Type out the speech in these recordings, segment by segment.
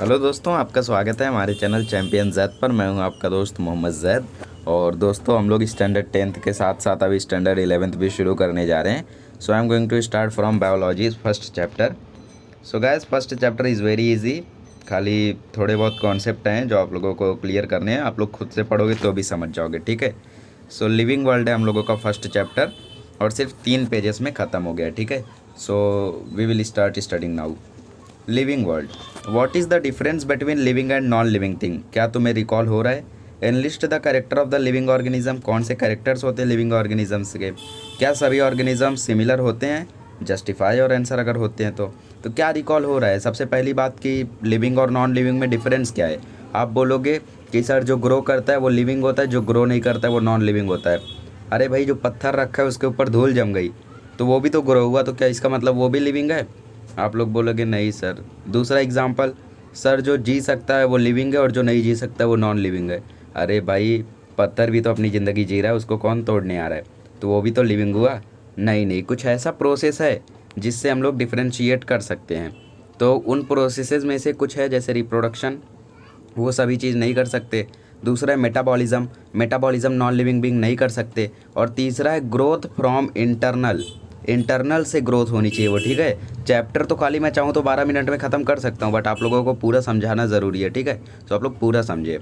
Hello दोस्तों, आपका स्वागत है हमारे चैनल चैंपियन जैद पर। मैं हूं आपका दोस्त मोहम्मद जैद। और दोस्तों, हम लोग स्टैंडर्ड 10th के साथ साथ अभी स्टैंडर्ड 11th भी शुरू करने जा रहे हैं। So I am going to start from biology first chapter. So guys, first chapter is very easy. खाली थोड़े बहुत कॉन्सेप्ट हैं जो आप लोगों को क्लियर करने हैं। आप लोग खुद से पढ़ोगे तो भी समझ जाओगे, ठीक है। सो लिविंग वर्ल्ड है हम लोगों का फर्स्ट चैप्टर और सिर्फ 3 पेजेस में ख़त्म हो गया, ठीक है। So we will start studying now. Living world, what is the difference between living and non living thing? क्या तुम्हें रिकॉल हो रहा है? Enlist the character of the living organism, कौन से कैरेक्टर्स होते हैं लिविंग ऑर्गेनिजम्स के? क्या सभी ऑर्गेनिज्म सिमिलर होते हैं? जस्टिफाई और आंसर अगर होते हैं तो क्या रिकॉल हो रहा है? सबसे पहली बात कि लिविंग और नॉन लिविंग में डिफरेंस क्या है? आप बोलोगे कि सर जो ग्रो करता है वो लिविंग होता है, जो ग्रो नहीं करता है वो नॉन लिविंग होता है। अरे भाई, जो पत्थर रखा है उसके ऊपर धूल जम गई तो वो भी तो ग्रो हुआ, तो क्या इसका मतलब वो भी लिविंग है? आप लोग बोलोगे नहीं सर। दूसरा एग्जांपल, सर जो जी सकता है वो लिविंग है और जो नहीं जी सकता है वो नॉन लिविंग है। अरे भाई, पत्थर भी तो अपनी ज़िंदगी जी रहा है, उसको कौन तोड़ने आ रहा है? तो वो भी तो लिविंग हुआ। नहीं, कुछ ऐसा प्रोसेस है जिससे हम लोग डिफ्रेंशिएट कर सकते हैं। तो उन प्रोसेसेस में से कुछ है जैसे रिप्रोडक्शन, वो सभी चीज़ नहीं कर सकते। दूसरा है metabolism, metabolism non living being नहीं कर सकते। और तीसरा है ग्रोथ फ्रॉम इंटरनल, इंटरनल से ग्रोथ होनी चाहिए वो, ठीक है। चैप्टर तो खाली मैं चाहूँ तो 12 मिनट में ख़त्म कर सकता हूँ, बट आप लोगों को पूरा समझाना ज़रूरी है, ठीक है। तो आप लोग पूरा समझिए।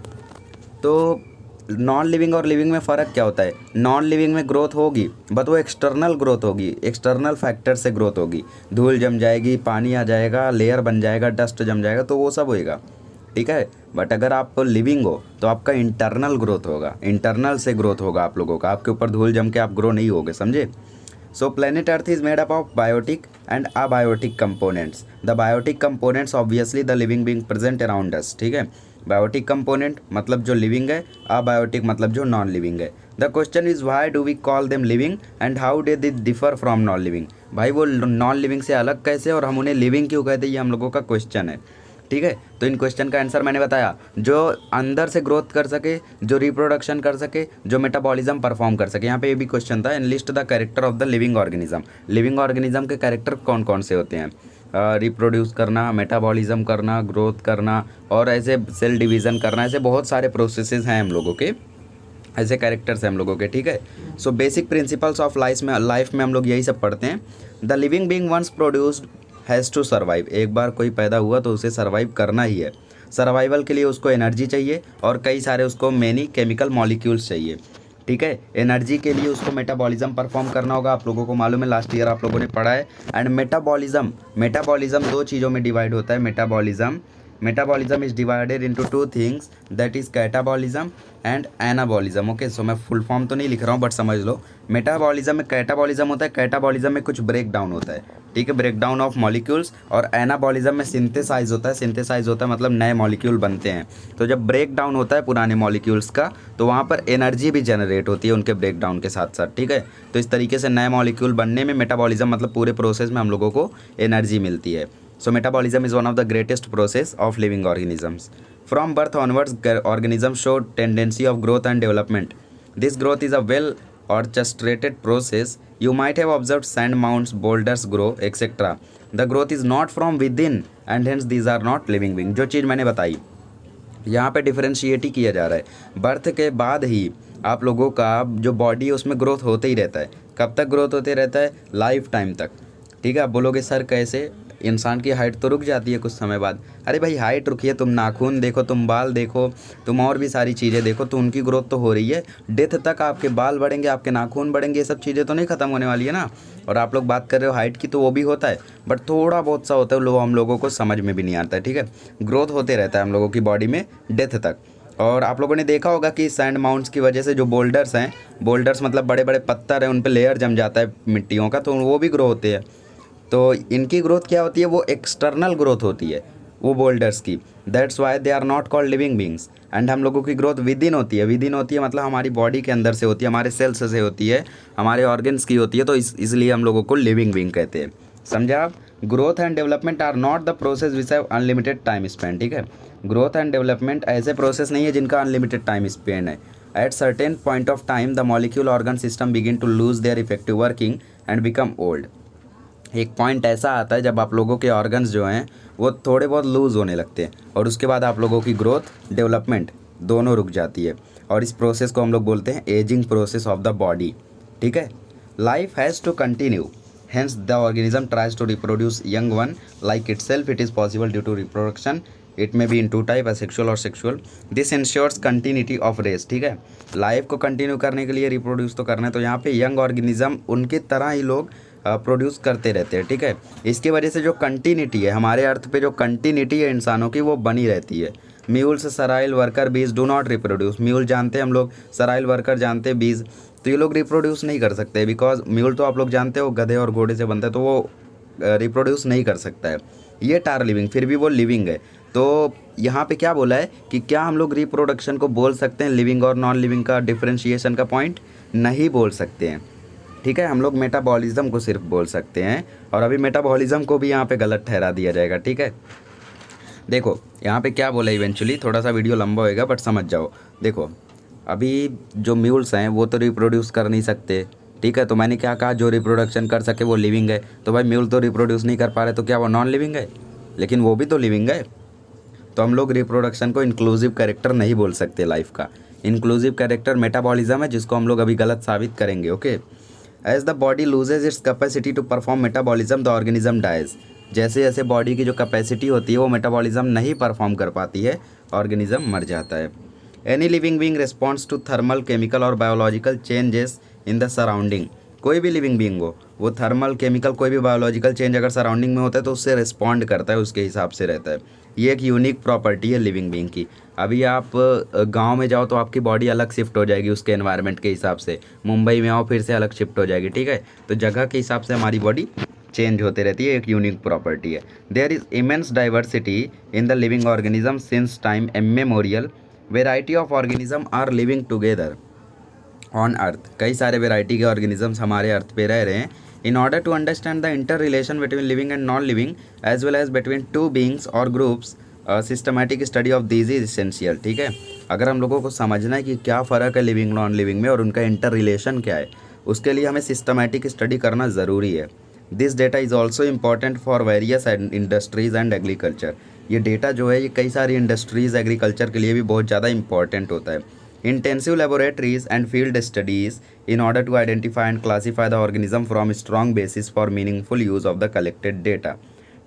तो नॉन लिविंग और लिविंग में फ़र्क क्या होता है? नॉन लिविंग में ग्रोथ होगी बट वो एक्सटर्नल ग्रोथ होगी, एक्सटर्नल फैक्टर से ग्रोथ होगी। धूल जम जाएगी, पानी आ जाएगा, लेयर बन जाएगा, डस्ट जम जाएगा, तो वो सब होएगा, ठीक है। बट अगर आप लिविंग हो तो आपका इंटरनल ग्रोथ होगा, इंटरनल से ग्रोथ होगा आप लोगों का। आपके ऊपर धूल जम के आप ग्रो नहीं होगे, समझे। So planet Earth is made up of biotic and abiotic components. The biotic components obviously the living being present around us, ठीक है। बायोटिक कंपोनेंट मतलब जो लिविंग है, अबायोटिक मतलब जो नॉन लिविंग है। The question is why do we call them living and how do they differ from non living? भाई वो नॉन लिविंग से अलग कैसे और हम उन्हें लिविंग क्यों कहते हैं, ये हम लोगों का क्वेश्चन है, ठीक है। तो इन क्वेश्चन का आंसर मैंने बताया, जो अंदर से ग्रोथ कर सके, जो रिप्रोडक्शन कर सके, जो मेटाबॉलिज्म परफॉर्म कर सके। यहाँ पे ये भी क्वेश्चन था, analyst the character of the living organism. Living organism के कैरेक्टर कौन कौन से होते हैं? रिप्रोड्यूस करना, मेटाबॉलिज्म करना, ग्रोथ करना और ऐसे सेल डिवीज़न करना, ऐसे बहुत सारे प्रोसेसेस हैं हम लोगों के, ऐसे कैरेक्टर्स हैं हम लोगों के, ठीक है। So basic principles of life में हम लोग यही सब पढ़ते हैं। The living being once produced has to survive. एक बार कोई पैदा हुआ तो उसे सर्वाइव करना ही है। सर्वाइवल के लिए उसको एनर्जी चाहिए और कई सारे उसको मेनी केमिकल मॉलिक्यूल्स चाहिए, ठीक है। एनर्जी के लिए उसको मेटाबॉलिज्म परफॉर्म करना होगा, आप लोगों को मालूम है, लास्ट ईयर आप लोगों ने पढ़ा है। एंड मेटाबॉलिज्म 2 चीज़ों में डिवाइड होता है। Metabolism is divided into 2 things, that is catabolism and anabolism. Okay, so मैं फुल फॉर्म तो नहीं लिख रहा हूँ बट समझ लो। मेटाबॉलिज्म में कैटाबॉलिज्म होता है, कैटाबॉलिज्म में कुछ ब्रेक डाउन होता है, ठीक है, ब्रेक डाउन ऑफ मॉलिक्यूल्स। और एनाबॉलिज्म में सिंथेसाइज होता है, सिंथेसाइज होता है मतलब नए मॉलिक्यूल बनते हैं। तो जब ब्रेक डाउन होता है पुराने मॉलिक्यूल्स का तो वहाँ पर एनर्जी भी जनरेट होती है उनके ब्रेक डाउन के साथ साथ, ठीक है। तो इस तरीके से नए मॉलिक्यूल बनने में मेटाबॉलिज्म मतलब पूरे प्रोसेस में हम लोगों को एनर्जी मिलती है। So metabolism is one of the greatest process of living organisms. From birth onwards, organisms show tendency of growth and development. This growth is a well orchestrated process. You might have observed sand mounds, boulders grow, etc. The growth is not from within and hence these are not living beings. जो चीज़ मैंने बताई यहाँ पे differentiate ही किया जा रहा है। Birth के बाद ही आप लोगों का जो बॉडी है उसमें ग्रोथ होते ही रहता है। कब तक ग्रोथ होते रहता है? लाइफ टाइम तक, ठीक है। आप बोलोगे सर कैसे? इंसान की हाइट तो रुक जाती है कुछ समय बाद। अरे भाई, हाइट रुकी है, तुम नाखून देखो, तुम बाल देखो, तुम और भी सारी चीज़ें देखो, तो उनकी ग्रोथ तो हो रही है। डेथ तक आपके बाल बढ़ेंगे, आपके नाखून बढ़ेंगे, ये सब चीज़ें तो नहीं ख़त्म होने वाली है ना। और आप लोग बात कर रहे हो हाइट की, तो वो भी होता है बट थोड़ा बहुत सा होता है, हम लोगों को समझ में भी नहीं आता है, ठीक है। ग्रोथ होते रहता है हम लोगों की बॉडी में डेथ तक। और आप लोगों ने देखा होगा कि सैंड माउंट्स की वजह से जो बोल्डर्स हैं, बोल्डर्स मतलब बड़े बड़े पत्थर हैं, उन पर लेयर जम जाता है मिट्टियों का, तो वो भी ग्रो होते हैं। तो इनकी ग्रोथ क्या होती है? वो एक्सटर्नल ग्रोथ होती है वो बोल्डर्स की। That's why they are not called living beings. And हम लोगों की ग्रोथ विद इन होती है। विद इन होती है मतलब हमारी बॉडी के अंदर से होती है, हमारे सेल्स से होती है, हमारे ऑर्गन्स की होती है। तो इसलिए हम लोगों को लिविंग बींग कहते हैं, समझा आप। Growth and development are not the process which have unlimited time spend, ठीक है। ग्रोथ एंड डेवलपमेंट ऐसे प्रोसेस नहीं है जिनका अनलिमिटेड टाइम स्पेंड है। At certain point of time the molecule organ system begin to lose their effective working and become old. एक point ऐसा आता है जब आप लोगों के ऑर्गन्स जो हैं वो थोड़े बहुत लूज़ होने लगते हैं और उसके बाद आप लोगों की ग्रोथ डेवलपमेंट दोनों रुक जाती है और इस प्रोसेस को हम लोग बोलते हैं ageing process of the body. ठीक है, life has to continue, hence the organism tries to reproduce young one like itself. It is possible due to reproduction. It may be in two type, asexual और sexual. This ensures continuity of race. ठीक है, life को continue करने के लिए reproduce तो करना है, तो यहाँ पे यंग ऑर्गेनिज्म उनकी तरह ही लोग प्रोड्यूस करते रहते हैं। ठीक है, इसकी वजह से जो कंटिन्यूटी है हमारे अर्थ पे, जो कंटिन्यूटी है इंसानों की वो बनी रहती है। Mules, sterile worker bees do not reproduce. Mule जानते हैं हम लोग, सराइल वर्कर जानते हैं बीज, तो ये लोग रिप्रोड्यूस नहीं कर सकते बिकॉज म्यूल तो आप लोग जानते हो गधे और घोड़े से बनता है, तो वो रिप्रोड्यूस नहीं कर सकता है। ये टार लिविंग, फिर भी वो लिविंग है। तो यहाँ पे क्या बोला है कि क्या हम लोग रिप्रोडक्शन को बोल सकते हैं लिविंग और नॉन लिविंग का डिफ्रेंशिएशन का पॉइंट? नहीं बोल सकते हैं। ठीक है, हम लोग मेटाबॉलिज्म को सिर्फ बोल सकते हैं और अभी मेटाबॉलिज्म को भी यहाँ पे गलत ठहरा दिया जाएगा। ठीक है, देखो यहाँ पे क्या बोला, इवेंचुअली थोड़ा सा वीडियो लंबा होएगा बट समझ जाओ। देखो अभी जो म्यूल्स हैं वो तो रिप्रोड्यूस कर नहीं सकते। ठीक है, तो मैंने क्या कहा, जो रिप्रोडक्शन कर सके वो लिविंग है। तो भाई म्यूल तो रिप्रोड्यूस नहीं कर पा रहे, तो क्या वो नॉन लिविंग है? लेकिन वो भी तो लिविंग है। तो हम लोग रिप्रोडक्शन को इंक्लूसिव कैरेक्टर नहीं बोल सकते लाइफ का। इंक्लूसिव कैरेक्टर मेटाबॉलिज्म है, जिसको हम लोग अभी गलत साबित करेंगे। Okay, as the body loses its capacity to perform metabolism the organism dies. जैसे जैसे बॉडी की जो कैपेसिटी होती है वो मेटाबॉलिज्म नहीं परफॉर्म कर पाती है, ऑर्गेनिज्म मर जाता है। Any living being responds to thermal, chemical और biological changes in the surrounding. कोई भी लिविंग बीइंग हो, वो थर्मल, केमिकल, कोई भी बायोलॉजिकल चेंज अगर सराउंडिंग में होता है तो उससे रिस्पॉन्ड करता है, उसके हिसाब से रहता है। ये एक यूनिक प्रॉपर्टी है लिविंग बीइंग की। अभी आप गांव में जाओ तो आपकी बॉडी अलग शिफ्ट हो जाएगी उसके एनवायरनमेंट के हिसाब से। मुंबई में आओ फिर से अलग शिफ्ट हो जाएगी। ठीक है, तो जगह के हिसाब से हमारी बॉडी चेंज होते रहती है, एक यूनिक प्रॉपर्टी है। There is immense diversity in the living organism since time immemorial. Variety of organism are living together on earth. कई सारे वेराइटी के ऑर्गेनिजम्स हमारे अर्थ पे रह रहे हैं। In order to understand the inter relation between living and non living as well as between two beings और groups, systematic study of these is essential. ठीक है, अगर हम लोगों को समझना है कि क्या फ़र्क है लिविंग नॉन लिविंग में और उनका इंटर रिलेशन क्या है, उसके लिए हमें सिस्टमैटिक स्टडी करना ज़रूरी है। This data is also important for various industries and agriculture. ये डेटा जो है ये कई सारी इंडस्ट्रीज़, एग्रीकल्चर के लिए भी बहुत ज़्यादा इंपॉर्टेंट होता है। Intensive laboratories and field studies in order to identify and classify the organism from strong basis for meaningful use of the collected data।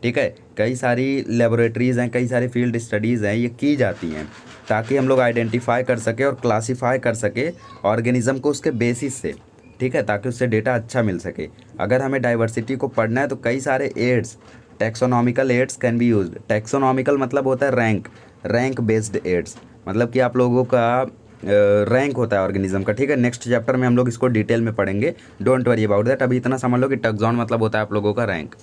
ठीक है, कई सारी लेबोरेटरीज़ हैं, कई सारी फील्ड स्टडीज़ हैं, ये की जाती हैं ताकि हम लोग आइडेंटिफाई कर सके और क्लासीफाई कर सके ऑर्गेनिज्म को उसके बेसिस से। ठीक है, ताकि उससे डेटा अच्छा मिल सके। अगर हमें डाइवर्सिटी को पढ़ना है तो कई सारे aids, taxonomical aids can be used. Taxonomical मतलब होता है रैंक बेस्ड एड्स, मतलब कि आप लोगों का रैंक होता है ऑर्गेनिज्म का। ठीक है, नेक्स्ट चैप्टर में हम लोग इसको डिटेल में पढ़ेंगे, डोंट वरी अबाउट दैट। अभी इतना समझ लो कि टैक्सॉन मतलब होता है आप लोगों का रैंक।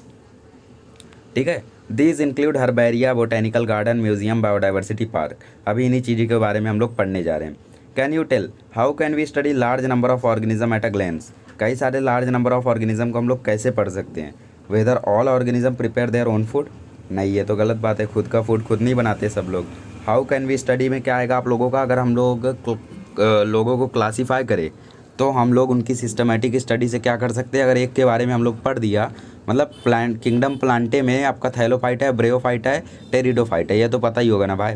ठीक है, these include herbaria, botanical garden, museum, biodiversity park. अभी इन्हीं चीज़ों के बारे में हम लोग पढ़ने जा रहे हैं। Can you tell how can we study large number of organism at a glance. कई सारे लार्ज नंबर ऑफ ऑर्गेनिज्म को हम लोग कैसे पढ़ सकते हैं। Whether all organism prepare their own food. नहीं, ये तो गलत बात है, खुद का फूड खुद नहीं बनाते सब लोग। हाउ कैन वी स्टडी में क्या आएगा आप लोगों का, अगर हम लोग लोगों को क्लासीफाई करें तो हम लोग उनकी सिस्टमेटिक स्टडी से क्या कर सकते हैं। अगर एक के बारे में हम लोग पढ़ दिया, मतलब प्लांट किंगडम प्लांटे में आपका थैलोफाइटा है, ब्रेयोफाइटा है, टेरिडोफाइटा है, ये तो पता ही होगा ना भाई,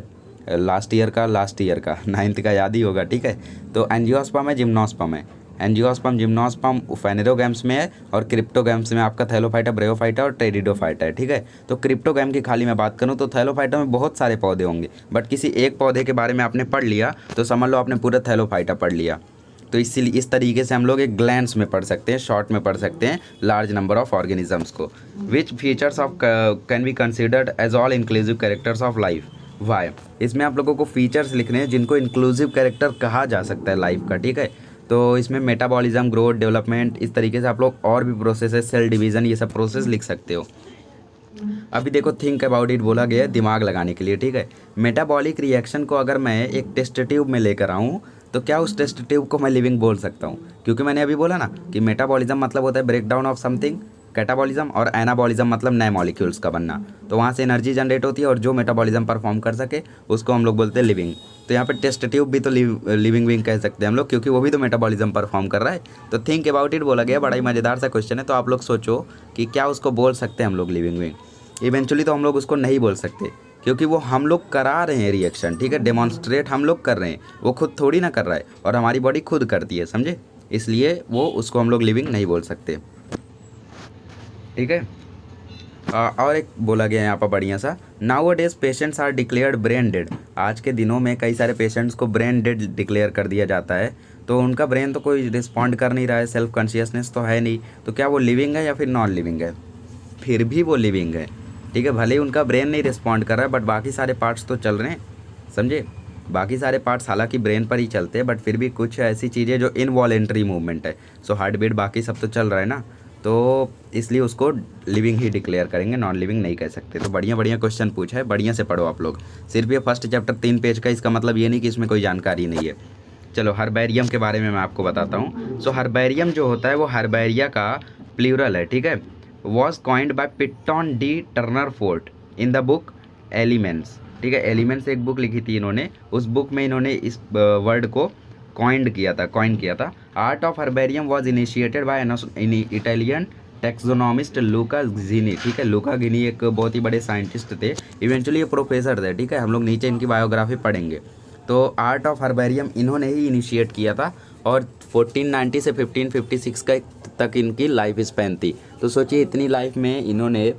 लास्ट ईयर का 9th का याद ही होगा। ठीक है, तो एंजियोस्पर्म है, जिम्नोस्पर्म है। एंजियोस्पर्म, जिम्नोस्पर्म फेनेरोगैम्स में है और क्रिप्टोगैम्स में आपका थैलोफाइटा, ब्रेयोफाइटा और टेरिडोफाइटा है। ठीक है, तो क्रिप्टोगैम की खाली मैं बात करूं तो थैलोफाइटा में बहुत सारे पौधे होंगे, बट किसी एक पौधे के बारे में आपने पढ़ लिया तो समझ लो आपने पूरा थैलोफाइटा पढ़ लिया। तो इसीलिए इस तरीके से हम लोग एक ग्लैंस में पढ़ सकते हैं, शॉर्ट में पढ़ सकते हैं लार्ज नंबर ऑफ ऑर्गेनिजम्स को। Which features of can be considered as all inclusive characters of life. Why, इसमें आप लोगों को फीचर्स लिखने हैं जिनको इंक्लूसिव कैरेक्टर कहा जा सकता है लाइफ का। ठीक है, तो इसमें मेटाबॉलिज्म, ग्रोथ, डेवलपमेंट, इस तरीके से आप लोग और भी प्रोसेस है, सेल डिवीज़न, ये सब प्रोसेस लिख सकते हो। अभी देखो थिंक अबाउट इट बोला गया है दिमाग लगाने के लिए। ठीक है, मेटाबॉलिक रिएक्शन को अगर मैं एक टेस्ट ट्यूब में लेकर आऊँ तो क्या उस टेस्ट ट्यूब को मैं लिविंग बोल सकता हूँ? क्योंकि मैंने अभी बोला ना कि मेटाबॉलिज्म मतलब होता है break down of something, catabolism और एनाबॉलिज्म मतलब नए मॉलिक्यूल्स का बनना। तो वहाँ से एनर्जी जनरेट होती है और जो मेटाबॉलिज्म परफॉर्म कर सके उसको हम लोग बोलते हैं लिविंग। तो यहाँ पे टेस्ट ट्यूब भी तो लिविंग विंग कह सकते हैं हम लोग, क्योंकि वो भी तो मेटाबॉलिज्म परफॉर्म कर रहा है। तो थिंक अबाउट इट बोला गया, बड़ा ही मज़ेदार सा क्वेश्चन है। तो आप लोग सोचो कि क्या उसको बोल सकते हैं हम लोग लिविंग विंग। इवेंचुअली तो हम लोग उसको नहीं बोल सकते, क्योंकि वो हम लोग करा रहे हैं रिएक्शन, ठीक है, डेमॉन्स्ट्रेट हम लोग कर रहे हैं, वो खुद थोड़ी ना कर रहा है, और हमारी बॉडी खुद करती है, समझे, इसलिए वो उसको हम लोग लिविंग नहीं बोल सकते, ठीक है। और एक बोला गया यहाँ पर बढ़िया सा, now days patients are declared brain dead. आज के दिनों में कई सारे पेशेंट्स को ब्रेन डेड डिक्लेयर कर दिया जाता है। तो उनका ब्रेन तो कोई रिस्पॉन्ड कर नहीं रहा है, सेल्फ कॉन्शियसनेस तो है नहीं, तो क्या वो लिविंग है या फिर नॉन लिविंग है? फिर भी वो लिविंग है, ठीक है। भले ही उनका ब्रेन नहीं रिस्पॉन्ड कर रहा है, बट बाकी सारे पार्ट्स तो चल रहे हैं, समझे। बाकी सारे पार्ट्स हालांकि ब्रेन पर ही चलते हैं, बट फिर भी कुछ ऐसी चीज़ें जो इनवॉलेंट्री मूवमेंट है, सो हार्ट बीट बाकी सब तो चल रहा है ना, तो इसलिए उसको लिविंग ही डिक्लेयर करेंगे, नॉन लिविंग नहीं कह सकते। तो बढ़िया बढ़िया क्वेश्चन पूछा है, बढ़िया से पढ़ो आप लोग। सिर्फ ये फर्स्ट चैप्टर 3 पेज का, इसका मतलब ये नहीं कि इसमें कोई जानकारी नहीं है। चलो हर्बेरियम के बारे में मैं आपको बताता हूँ। सो हर्बेरियम जो होता है वो हर्बेरिया का प्लूरल है, ठीक है। Was coined by Pitton de Tournefort in the book elements, ठीक है। एलिमेंट्स एक बुक लिखी थी इन्होंने, उस बुक में इन्होंने इस वर्ड को कॉइन किया था। Art of herbarium was initiated by Italian taxonomist लूका गिनी, ठीक है। लूका गिनी एक बहुत ही बड़े साइंटिस्ट थे, इवेंचुअली ये प्रोफेसर थे, ठीक है। हम लोग नीचे इनकी बायोग्राफी पढ़ेंगे। तो आर्ट ऑफ हर्बेरियम इन्होंने ही इनिशिएट किया था, और 1490 से 1556 का तक इनकी लाइफ स्पैन थी। तो सोचिए इतनी लाइफ में इन्होंने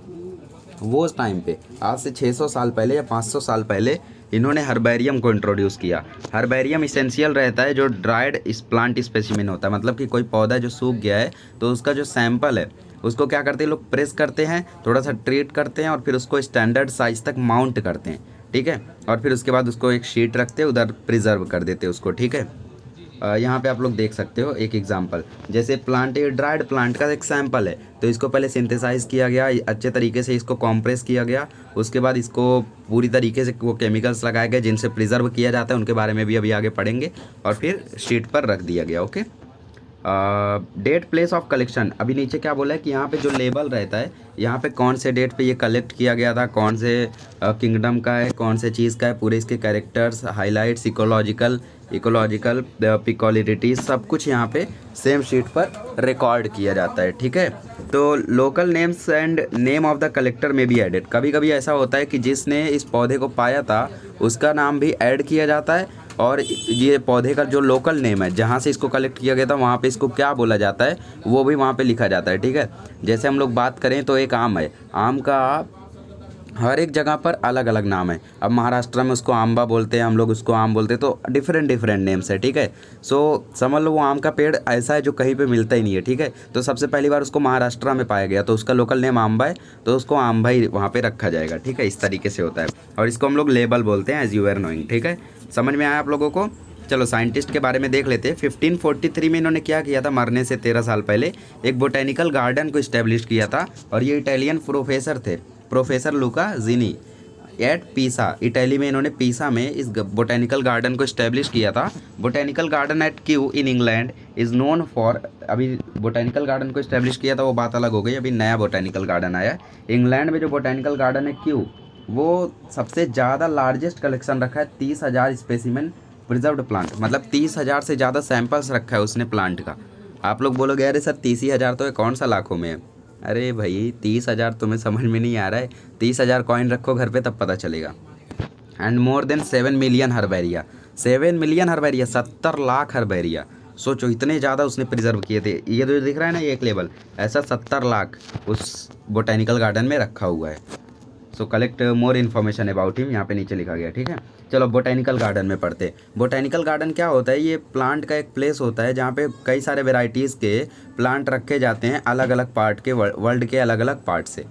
वो उस टाइम पे, आज से 600 साल पहले या 500 साल पहले इन्होंने हर्बेरियम को इंट्रोड्यूस किया। हर्बेरियम इसेंशियल रहता है जो ड्राइड इस प्लांट स्पेसिमेन होता है, मतलब कि कोई पौधा जो सूख गया है तो उसका जो सैंपल है उसको क्या करते हैं लोग, प्रेस करते हैं, थोड़ा सा ट्रीट करते हैं और फिर उसको स्टैंडर्ड साइज तक माउंट करते हैं, ठीक है। और फिर उसके बाद उसको एक शीट रखते हैं, उधर प्रिजर्व कर देते हैं उसको, ठीक है। यहाँ पे आप लोग देख सकते हो एक एग्जांपल, जैसे प्लांट, ये ड्राइड प्लांट का एक सैंपल है, तो इसको पहले सिंथेसाइज किया गया अच्छे तरीके से, इसको कॉम्प्रेस किया गया, उसके बाद इसको पूरी तरीके से वो केमिकल्स लगाए गए जिनसे प्रिजर्व किया जाता है, उनके बारे में भी अभी आगे पढ़ेंगे, और फिर शीट पर रख दिया गया, okay. Date place of collection, अभी नीचे क्या बोला है कि यहाँ पे जो लेबल रहता है, यहाँ पे कौन से डेट पे ये कलेक्ट किया गया था, कौन से किंगडम का है, कौन से चीज़ का है, पूरे इसके कैरेक्टर्स, हाइलाइट्स, इकोलॉजिकल पिक्युलियरिटीज, सब कुछ यहाँ पे सेम शीट पर रिकॉर्ड किया जाता है, ठीक है। तो local names and name of the collector में भी एडेड, कभी कभी ऐसा होता है कि जिसने इस पौधे को पाया था उसका नाम भी ऐड किया जाता है, और ये पौधे का जो लोकल नेम है जहाँ से इसको कलेक्ट किया गया था वहाँ पे इसको क्या बोला जाता है वो भी वहाँ पे लिखा जाता है, ठीक है। जैसे हम लोग बात करें तो एक आम है, आम का हर एक जगह पर अलग अलग नाम है। अब महाराष्ट्र में उसको आंबा बोलते हैं, हम लोग उसको आम बोलते हैं, तो डिफरेंट नेम्स है, ठीक है। सो समझ लो वो आम का पेड़ ऐसा है जो कहीं पे मिलता ही नहीं है, ठीक है। तो सबसे पहली बार उसको महाराष्ट्र में पाया गया, तो उसका लोकल नेम आंबा है, तो उसको आंबा ही वहाँ पे रखा जाएगा, ठीक है। इस तरीके से होता है, और इसको हम लोग लेबल बोलते हैं, एज यू आर नोइंग, ठीक है। समझ में आया आप लोगों को? चलो साइंटिस्ट के बारे में देख लेते हैं। 1543 में इन्होंने क्या किया था, मरने से 13 साल पहले एक बोटेनिकल गार्डन को इस्टेब्लिश किया था, और ये इटालियन प्रोफेसर थे, प्रोफेसर लूका जिनी एट पीसा, इटली में इन्होंने पीसा में इस बोटेनिकल गार्डन को इस्टेब्लिश किया था। Botanical garden eight Q in England is known for, अभी बोटेनिकल गार्डन को इस्टेब्लिश किया था वो बात अलग हो गई, अभी नया बोटेनिकल गार्डन आया है। इंग्लैंड में जो बोटेनिकल गार्डन है क्यू, वो सबसे ज़्यादा लार्जेस्ट कलेक्शन रखा है, 30,000 स्पेसिमेन प्रिजर्व्ड प्लांट, मतलब 30,000 से ज़्यादा सैंपल्स रखा है उसने प्लांट का। आप लोग बोलोगे अरे सर 30,000 तो है, कौन सा लाखों में है? अरे भाई 30,000 तुम्हें समझ में नहीं आ रहा है, 30,000 कॉइन रखो घर पे तब पता चलेगा। And more than 7 million herbaria, 7 million herbaria, 70 lakh herbaria. सोचो इतने ज़्यादा उसने प्रिजर्व किए थे। ये जो दिख रहा है ना ये एक लेबल, ऐसा 70 लाख उस बोटेनिकल गार्डन में रखा हुआ है। So collect more information about him, यहाँ पे नीचे लिखा गया, ठीक है। चलो बोटेनिकल गार्डन में पढ़ते। बोटेनिकल गार्डन क्या होता है, ये प्लांट का एक प्लेस होता है जहाँ पे कई सारे वेराइटीज़ के प्लांट रखे जाते हैं अलग अलग पार्ट के, वर्ल्ड के अलग अलग पार्ट से।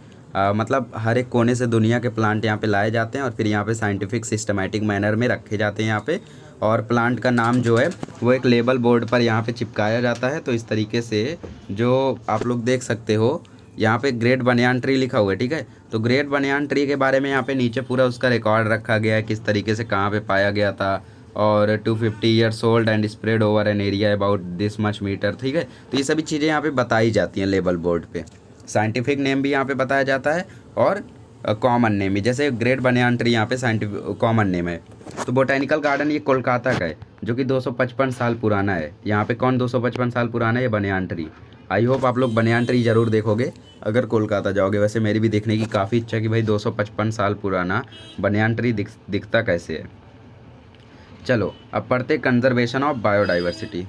मतलब हर एक कोने से दुनिया के प्लांट यहाँ पे लाए जाते हैं और फिर यहाँ पे साइंटिफिक सिस्टमैटिक मैनर में रखे जाते हैं यहाँ पे, और प्लांट का नाम जो है वो एक लेबल बोर्ड पर यहाँ पे चिपकाया जाता है। तो इस तरीके से जो आप लोग देख सकते हो यहाँ पे ग्रेट बनियान ट्री लिखा हुआ है, ठीक है। तो ग्रेट बनियान ट्री के बारे में यहाँ पे नीचे पूरा उसका रिकॉर्ड रखा गया है, किस तरीके से कहाँ पे पाया गया था, और 250 years old and spread over an area about this much metre, ठीक है। तो ये सभी चीज़ें यहाँ पे बताई जाती हैं लेबल बोर्ड पे। साइंटिफिक नेम भी यहाँ पे बताया जाता है और कॉमन नेम भी, जैसे ग्रेट बनियान ट्री यहाँ पे साइंटिफिक कॉमन नेम है। तो बोटेनिकल गार्डन ये कोलकाता का है जो कि 255 साल पुराना है। यहाँ पे कौन 255 साल पुराना है? ये बनियान ट्री। आई होप आप लोग बनियान ट्री ज़रूर देखोगे अगर कोलकाता जाओगे। वैसे मेरी भी देखने की काफ़ी इच्छा है कि भाई 255 साल पुराना बनियान ट्री दिखता कैसे है। चलो अब पढ़ते कंजर्वेशन ऑफ बायोडाइवर्सिटी।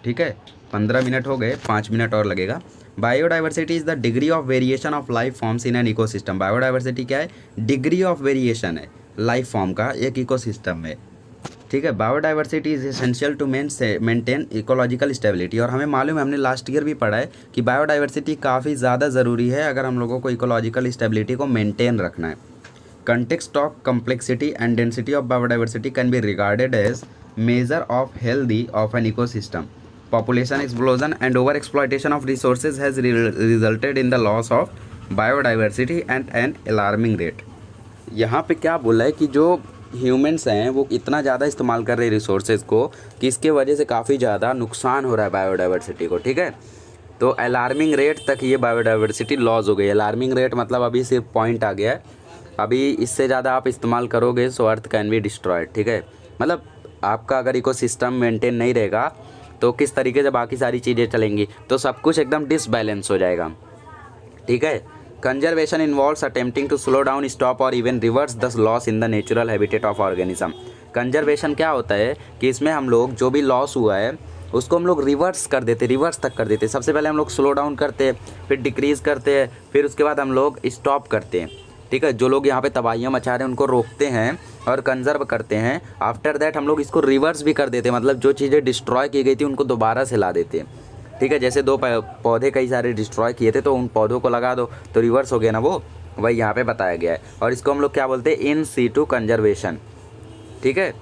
ठीक है, 15 मिनट हो गए, 5 मिनट और लगेगा। Biodiversity is the degree of variation of life forms in an ecosystem. Biodiversity क्या है? डिग्री ऑफ वेरिएशन है लाइफ फॉर्म का एक इकोसिस्टम में। ठीक है, biodiversity is essential to maintain ecological stability. और हमें मालूम है, हमने लास्ट ईयर भी पढ़ा है कि बायोडाइवर्सिटी काफ़ी ज़्यादा ज़रूरी है अगर हम लोगों को इकोलॉजिकल स्टेबिलिटी को मेंटेन रखना है। Context of complexity and density of biodiversity can be regarded as measure of healthy of an ecosystem. Population explosion and over exploitation of resources has resulted in the loss of biodiversity at an alarming rate। यहाँ पे क्या बोला है कि जो humans हैं वो इतना ज़्यादा इस्तेमाल कर रहे हैं रिसोर्सेज को कि इसके वजह से काफ़ी ज़्यादा नुकसान हो रहा है बायोडाइवर्सिटी को। ठीक है, तो अलार्मिंग रेट तक ये बायोडाइवर्सिटी लॉस हो गई। अलार्मिंग रेट मतलब अभी सिर्फ पॉइंट आ गया है, अभी इससे ज़्यादा आप इस्तेमाल करोगे सो अर्थ कैन बी डिस्ट्रॉयड। ठीक है, मतलब आपका अगर इकोसिस्टम मेंटेन नहीं रहेगा तो किस तरीके से बाकी सारी चीज़ें चलेंगी, तो सब कुछ एकदम डिसबैलेंस हो जाएगा। ठीक है, conservation involves attempting to slow down, stop और even reverse the loss in the natural habitat of organism. Conservation क्या होता है कि इसमें हम लोग जो भी लॉस हुआ है उसको हम लोग रिवर्स कर देते, रिवर्स तक कर देते। सबसे पहले हम लोग स्लो डाउन करते हैं, फिर डिक्रीज़ करते हैं, फिर उसके बाद हम लोग स्टॉप करते हैं। ठीक है, जो लोग यहाँ पे तबाहियाँ मचा रहे हैं उनको रोकते हैं और कंजर्व करते हैं। आफ्टर दैट हम लोग इसको रिवर्स भी कर देते हैं, मतलब जो चीज़ें डिस्ट्रॉय की गई थी उनको दोबारा से ला देते हैं। ठीक है, जैसे दो पौधे कई सारे डिस्ट्रॉय किए थे तो उन पौधों को लगा दो तो रिवर्स हो गया ना, वो वही यहाँ पे बताया गया है। और इसको हम लोग क्या बोलते हैं? In situ conservation. ठीक है,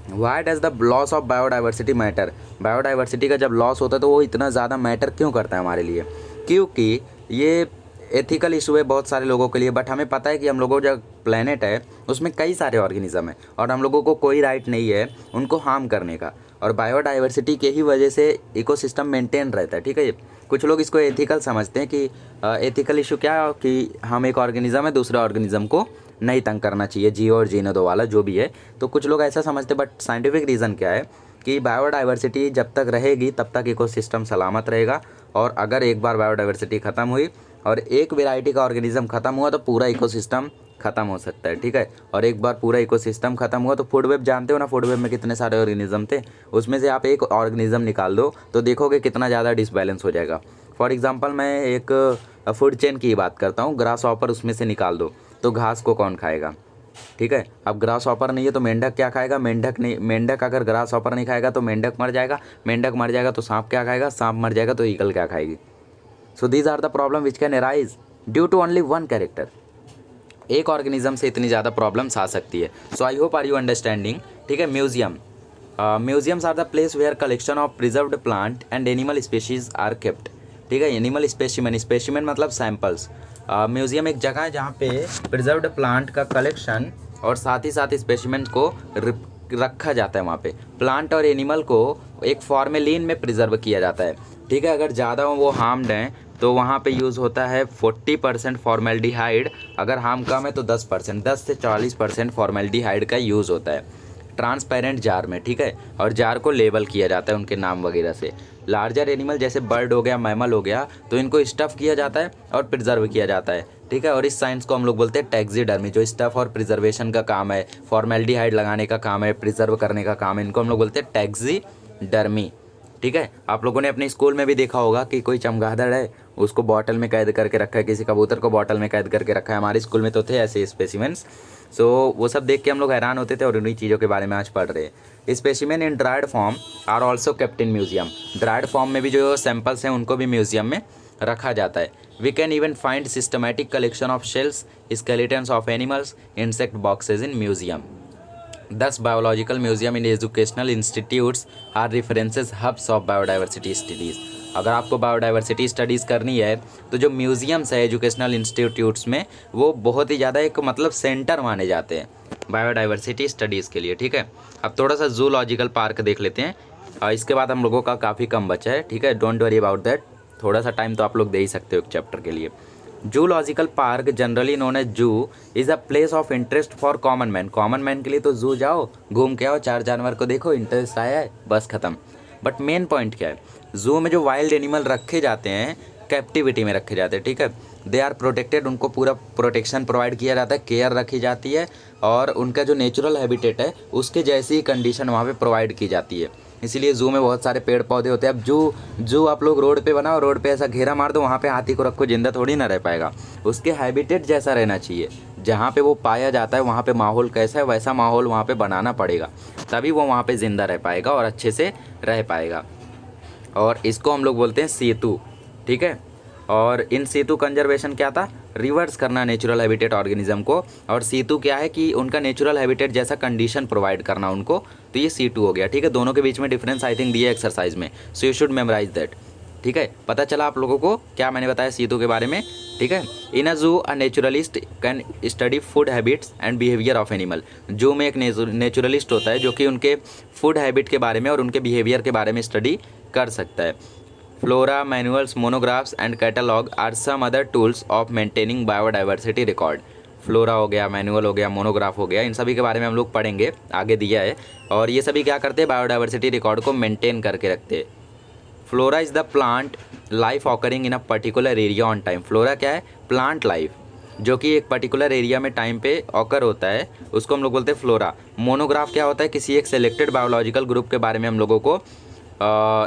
why does the loss of biodiversity matter. Biodiversity का जब लॉस होता है तो वो इतना ज़्यादा मैटर क्यों करता है हमारे लिए? क्योंकि ये एथिकल इशू है बहुत सारे लोगों के लिए, बट हमें पता है कि हम लोगों जो प्लेनेट है उसमें कई सारे ऑर्गेनिज्म है और हम लोगों को कोई राइट नहीं है उनको हार्म करने का। और बायोडाइवर्सिटी के ही वजह से इकोसिस्टम मेंटेन रहता है। ठीक है, कुछ लोग इसको एथिकल समझते हैं कि एथिकल इशू क्या है कि हम एक ऑर्गेनिज्म है, दूसरे ऑर्गेनिज्म को नहीं तंग करना चाहिए, जियो और जीने दो वाला जो भी है, तो कुछ लोग ऐसा समझते हैं। बट साइंटिफिक रीज़न क्या है कि बायोडाइवर्सिटी जब तक रहेगी तब तक इकोसिस्टम सलामत रहेगा। और अगर एक बार बायोडाइवर्सिटी ख़त्म हुई और एक वैरायटी का ऑर्गेनिज्म ख़त्म हुआ तो पूरा इकोसिस्टम ख़त्म हो सकता है। ठीक है, और एक बार पूरा इकोसिस्टम ख़त्म हुआ तो फूड वेब जानते हो ना, फूड वेब में कितने सारे ऑर्गेनिज्म थे, उसमें से आप एक ऑर्गेनिज्म निकाल दो तो देखोगे कितना ज़्यादा डिसबैलेंस हो जाएगा। फॉर एग्जांपल मैं एक फूड चेन की बात करता हूँ, ग्रास हॉपर उसमें से निकाल दो तो घास को कौन खाएगा? ठीक है, अब ग्रास हॉपर नहीं है तो मेंढक क्या खाएगा? मेंढक नहीं, मेंढक अगर ग्रास हॉपर नहीं खाएगा तो मेंढक मर जाएगा, मेंढक मर जाएगा तो सांप क्या खाएगा? सांप मर जाएगा तो ईगल क्या खाएगी? So these are the problem which can arise due to only one character. एक ऑर्गेनिज्म से इतनी ज़्यादा प्रॉब्लम्स आ सकती है। So I hope are you understanding. ठीक है, museum, museums are the place where collection of preserved plant and animal species are kept. ठीक है, एनिमल स्पेसिमेन, स्पेसिमेन मतलब सैंपल्स। म्यूजियम एक जगह है जहाँ पे प्रिजर्व्ड प्लांट का कलेक्शन और साथ ही साथ स्पेसिमेन को रखा जाता है। वहाँ पे प्लांट और एनिमल को एक फॉर्मेलिन में प्रिजर्व किया जाता है। ठीक है, अगर ज़्यादा वो हार्म्ड हैं तो वहाँ पे यूज़ होता है 40% फॉर्मेल्डिहाइड, अगर हार्म कम है तो 10%, 10 से 40% फॉर्मेल्डिहाइड का यूज़ होता है ट्रांसपेरेंट जार में। ठीक है, और जार को लेबल किया जाता है उनके नाम वगैरह से। लार्जर एनिमल जैसे बर्ड हो गया, मैमल हो गया, तो इनको स्टफ़ किया जाता है और प्रिजर्व किया जाता है। ठीक है, और इस साइंस को हम लोग बोलते हैं टैक्सीडर्मी, जो स्टफ़ और प्रिजर्वेशन का काम है, फॉर्मेल्डिहाइड लगाने का काम है, प्रिजर्व करने का काम है, इनको हम लोग बोलते हैं टैक्सीडर्मी। ठीक है, आप लोगों ने अपने स्कूल में भी देखा होगा कि कोई चमगादड़ है उसको बॉटल में कैद करके रखा है, किसी कबूतर को बॉटल में कैद करके रखा है। हमारे स्कूल में तो थे ऐसे स्पेसिमेंस। सो वो सब देख के हम लोग हैरान होते थे और उन्हीं चीज़ों के बारे में आज पढ़ रहे हैं। Specimen in dried form are also kept in museum. Dried form में भी जो सैंपल्स हैं उनको भी म्यूजियम में रखा जाता है। We can even find systematic collection of shells, skeletons of animals, insect boxes in museum. Thus, biological museum in educational institutes are references hubs of biodiversity studies। अगर आपको बायोडाइवर्सिटी स्टडीज़ करनी है तो जो म्यूजियम्स है एजुकेशनल इंस्टीट्यूट्स में वो बहुत ही ज़्यादा एक मतलब सेंटर माने जाते हैं बायोडाइवर्सिटी स्टडीज़ के लिए। ठीक है, अब थोड़ा सा जूलॉजिकल पार्क देख लेते हैं और इसके बाद हम लोगों का काफ़ी कम बचा है। ठीक है, डोंट वरी अबाउट दैट। थोड़ा सा टाइम तो आप लोग दे ही सकते हो एक चैप्टर के लिए। Zoological park generally known as zoo is a place of interest for common man. Common man के लिए तो जू जाओ, घूम के आओ, 4 जानवर को देखो, इंटरेस्ट आया है, बस ख़त्म। बट मेन पॉइंट क्या है, जू में जो वाइल्ड एनिमल रखे जाते हैं कैप्टिविटी में रखे जाते हैं, ठीक है, दे आर प्रोटेक्टेड, उनको पूरा प्रोटेक्शन प्रोवाइड किया जाता है, केयर रखी जाती है, और उनका जो नेचुरल हैबिटेट है उसके जैसी ही कंडीशन वहाँ पे प्रोवाइड की जाती है। इसीलिए जू में बहुत सारे पेड़ पौधे होते हैं। अब जू आप लोग रोड पे बनाओ, रोड पे ऐसा घेरा मार दो, वहाँ पे हाथी को रखो, जिंदा थोड़ी ना रह पाएगा। उसके हैबिटेट जैसा रहना चाहिए, जहाँ पे वो पाया जाता है वहाँ पे माहौल कैसा है वैसा माहौल वहाँ पे बनाना पड़ेगा, तभी वो वहाँ पे ज़िंदा रह पाएगा और अच्छे से रह पाएगा। और इसको हम लोग बोलते हैं सेतु, ठीक है। और इन सेतु कंजर्वेशन क्या था, रिवर्स करना नेचुरल हैबिटेट ऑर्गेनिज्म को, और सेतु क्या है कि उनका नेचुरल हैबिटेट जैसा कंडीशन प्रोवाइड करना उनको, तो ये सेतु हो गया, ठीक है। दोनों के बीच में डिफरेंस आई थिंक दिया एक्सरसाइज में, so you should memorize that, ठीक है। पता चला आप लोगों को क्या मैंने बताया सेतु के बारे में, ठीक है। In a zoo a naturalist can study food habits and behaviour of animal. Zoo में एक नेचुरलिस्ट होता है जो कि उनके फूड हैबिट के बारे में और उनके बिहेवियर के बारे में स्टडी कर सकता है। Flora, manuals, monographs and catalogue are some other tools of maintaining biodiversity record. Flora हो गया, मैनुअल हो गया, मोनोग्राफ हो गया, इन सभी के बारे में हम लोग पढ़ेंगे, आगे दिया है। और ये सभी क्या करते हैं, बायोडाइवर्सिटी रिकॉर्ड को मेंटेन करके रखते हैं। Flora is the plant life occurring in a particular area on time. Flora क्या है, प्लांट लाइफ जो कि एक पर्टिकुलर एरिया में टाइम पे ऑकर होता है, उसको हम लोग बोलते हैं फ्लोरा। मोनोग्राफ क्या होता है, किसी एक सिलेक्टेड बायोलॉजिकल ग्रुप के बारे में हम लोगों को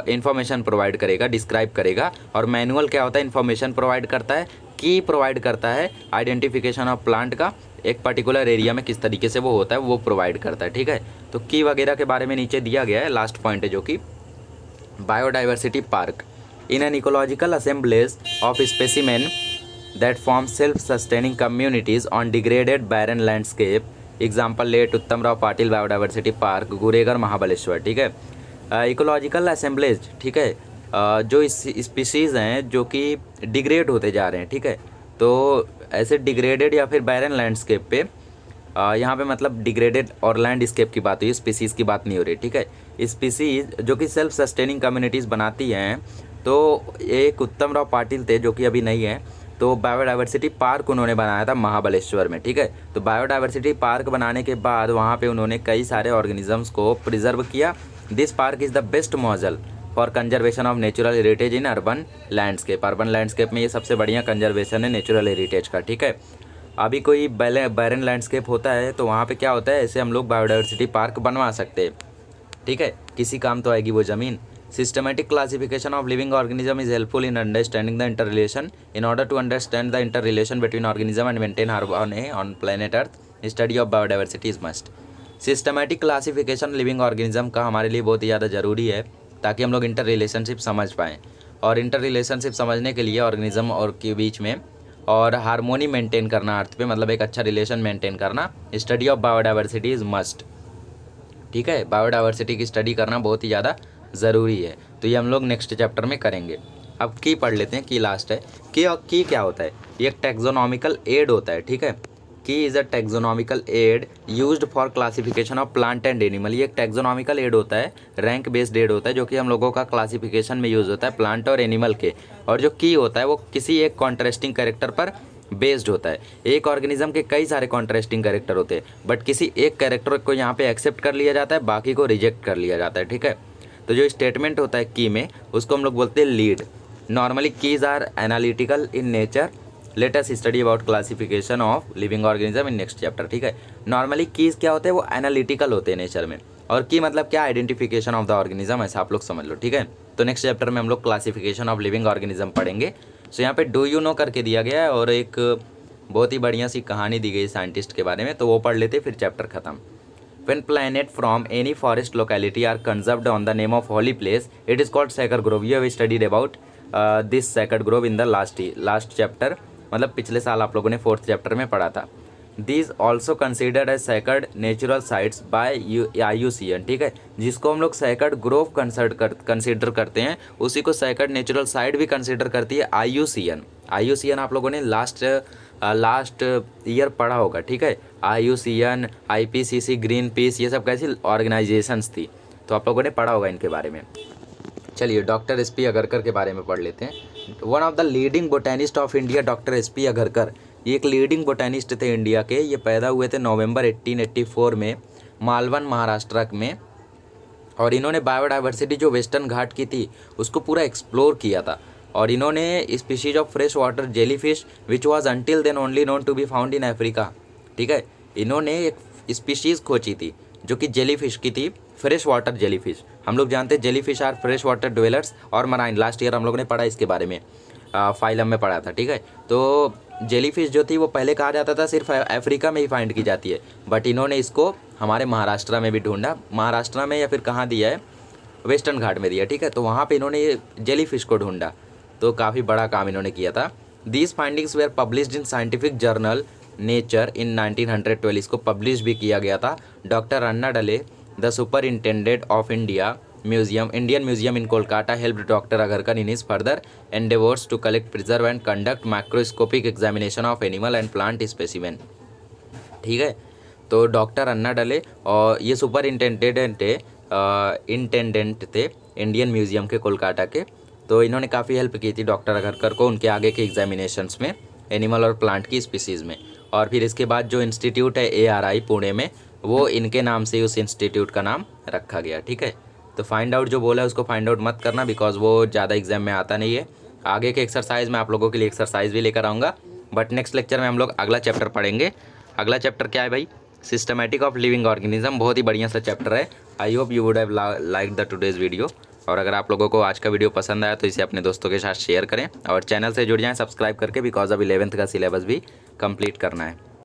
इन्फॉर्मेशन प्रोवाइड करेगा, डिस्क्राइब करेगा। और मैनुअल क्या होता है, इन्फॉर्मेशन प्रोवाइड करता है, की प्रोवाइड करता है, आइडेंटिफिकेशन ऑफ प्लांट का एक पर्टिकुलर एरिया में किस तरीके से वो होता है वो प्रोवाइड करता है, ठीक है। तो की वगैरह के बारे में नीचे दिया गया है, लास्ट पॉइंट है जो कि biodiversity park in an ecological assemblage of specimen that form self sustaining communities on degraded barren landscape. Example late Uttam Rao Patil biodiversity park, Gureghar, Mahabaleshwar, ठीक है। इकोलॉजिकल असेंबलेज, ठीक है, जो इस स्पीसीज़ हैं जो कि डिग्रेड होते जा रहे हैं, ठीक है। तो ऐसे डिग्रेडेड या फिर बैरन लैंडस्केप पे यहाँ पे मतलब डिग्रेडेड और लैंडस्केप की बात हुई, स्पीसीज़ की बात नहीं हो रही, ठीक है। स्पीसीज़ जो कि सेल्फ सस्टेनिंग कम्युनिटीज़ बनाती हैं, तो एक उत्तम राव पाटिल थे जो कि अभी नहीं है, तो बायोडाइवर्सिटी पार्क उन्होंने बनाया था महाबलेश्वर में, ठीक है। तो बायोडाइवर्सिटी पार्क बनाने के बाद वहाँ पे उन्होंने कई सारे ऑर्गेनिजम्स को प्रिजर्व किया। This park is the best model for conservation of natural heritage in urban landscape. Urban landscape में ये सबसे बढ़िया कंजर्वेशन है नेचुरल हेरिटेज का, ठीक है। अभी कोई बैरन लैंडस्केप होता है तो वहाँ पे क्या होता है, ऐसे हम लोग बायोडाइवर्सिटी पार्क बनवा सकते हैं, ठीक है, किसी काम तो आएगी वो ज़मीन। Systematic classification of living organism is helpful in understanding the inter relation. In order to understand the inter relation between organism and maintain harmony on planet Earth, study of biodiversity is must. Systematic classification living organism का हमारे लिए बहुत ही ज़्यादा ज़रूरी है ताकि हम लोग इंटर रिलेशनशिप समझ पाएँ, और इंटर रिलेशनशिप समझने के लिए ऑर्गेनिज्म और के बीच में और हार्मोनी मेंटेन करना अर्थ पे, मतलब एक अच्छा रिलेशन मेंटेन करना, study of biodiversity is must, ठीक है। बायोडाइवर्सिटी की स्टडी करना बहुत ही ज़्यादा ज़रूरी है, तो ये हम लोग नेक्स्ट चैप्टर में करेंगे। अब की पढ़ लेते हैं, की लास्ट है। की क्या होता है, ये एक टैक्सोनॉमिकल एड होता है, ठीक है। Key is a taxonomical aid used for classification of plant and animal. ये एक टैक्सोनॉमिकल एड होता है, रैंक बेस्ड एड होता है, जो कि हम लोगों का क्लासिफिकेशन में यूज़ होता है प्लांट और एनिमल के। और जो की होता है वो किसी एक कॉन्ट्रास्टिंग कैरेक्टर पर बेस्ड होता है। एक ऑर्गेनिज्म के कई सारे कॉन्ट्रास्टिंग कैरेक्टर होते हैं, बट किसी एक कैरेक्टर को यहाँ पे एक्सेप्ट कर लिया जाता है, बाकी को रिजेक्ट कर लिया जाता है, ठीक है। तो जो स्टेटमेंट होता है की में, उसको हम लोग बोलते हैं lead. Normally keys are analytical in nature. Let us study about classification of living organism in next chapter, ठीक है। नॉर्मली कीज क्या होते हैं, वो एनालिटिकल होते हैं नेचर में, और की मतलब क्या, आइडेंटिफिकेशन ऑफ द ऑर्गेनिज्म, ऐसा आप लोग समझ लो, ठीक है। तो नेक्स्ट चैप्टर में हम लोग क्लासिफिकेशन ऑफ लिविंग ऑर्गेनिज्म पढ़ेंगे। सो यहाँ पे डू यू नो करके दिया गया है, और एक बहुत ही बढ़िया सी कहानी दी गई साइंटिस्ट के बारे में, तो वो पढ़ लेते फिर चैप्टर खत्म। When planet from any forest locality are conserved on the name of holy place, it is called sacred grove. You have studied about this sacred grove in the last chapter, मतलब पिछले साल आप लोगों ने 4th chapter में पढ़ा था। These also considered as sacred natural sites by IUCN, ठीक है। जिसको हम लोग sacred grove कंसिडर करते हैं, उसी को sacred natural site भी कंसिडर करती है IUCN। IUCN आप लोगों ने लास्ट ईयर पढ़ा होगा, ठीक है। IUCN, IPCC, ग्रीन पीस, ये सब कैसी ऑर्गेनाइजेशंस थी, तो आप लोगों ने पढ़ा होगा इनके बारे में। चलिए डॉक्टर एस पी अगरकर के बारे में पढ़ लेते हैं। One of the leading botanist of India doctor S P Agarkar, ये एक लीडिंग बोटेनिस्ट थे इंडिया के। ये पैदा हुए थे नवंबर 1884 में मालवन महाराष्ट्र में, और इन्होंने बायोडाइवर्सिटी जो वेस्टर्न घाट की थी उसको पूरा एक्सप्लोर किया था। और इन्होंने species of fresh water jellyfish which was until then only known to be found in Africa, ठीक है, इन्होंने एक स्पीशीज़ खोजी थी जो कि जेलीफिश की थी, फ्रेश वाटर जेलीफिश। हम लोग जानते हैं jellyfish are fresh water dwellers और मराइन, लास्ट ईयर हम लोगों ने पढ़ा इसके बारे में, फाइलम में पढ़ा था, ठीक है। तो जेलीफिश जो थी वो पहले कहा जाता था सिर्फ अफ्रीका में ही फाइंड की जाती है, बट इन्होंने इसको हमारे महाराष्ट्र में भी ढूंढा, महाराष्ट्र में या फिर कहाँ दिया है, वेस्टर्न घाट में दिया, ठीक है। तो वहाँ पे इन्होंने ये जेलीफिश को ढूंढा, तो काफ़ी बड़ा काम इन्होंने किया था। These findings were published in scientific journal Nature in 1912, इसको पब्लिश भी किया गया था। Doctor Annandale the superintendent of India museum Indian museum in Kolkata helped doctor Agarkar in his further endeavours to collect preserve and conduct microscopic examination of animal and plant specimen, ठीक है। तो doctor Annandale और ये superintendent intendent थे Indian museum के कोलकाता के। तो इन्होंने काफ़ी हेल्प की थी डॉक्टर अगरकर को उनके आगे के एग्जामिनेशंस में एनिमल और प्लांट की स्पीसीज़ में। और फिर इसके बाद जो इंस्टीट्यूट है ARI पुणे में, वो इनके नाम से उस इंस्टीट्यूट का नाम रखा गया, ठीक है। तो फाइंड आउट जो बोला है उसको फाइंड आउट मत करना, बिकॉज वो ज़्यादा एग्जाम में आता नहीं है। आगे के एक्सरसाइज में आप लोगों के लिए एक्सरसाइज भी लेकर आऊँगा, बट नेक्स्ट लेक्चर में हम लोग अगला चैप्टर पढ़ेंगे। अगला चैप्टर क्या है भाई? Systematic of living organism. बहुत ही बढ़िया सा चैप्टर है। I hope you would have like the today's video. और अगर आप लोगों को आज का वीडियो पसंद आया तो इसे अपने दोस्तों के साथ शेयर करें और चैनल से जुड़ जाएं सब्सक्राइब करके, बिकॉज अब 11th का सिलेबस भी कंप्लीट करना है।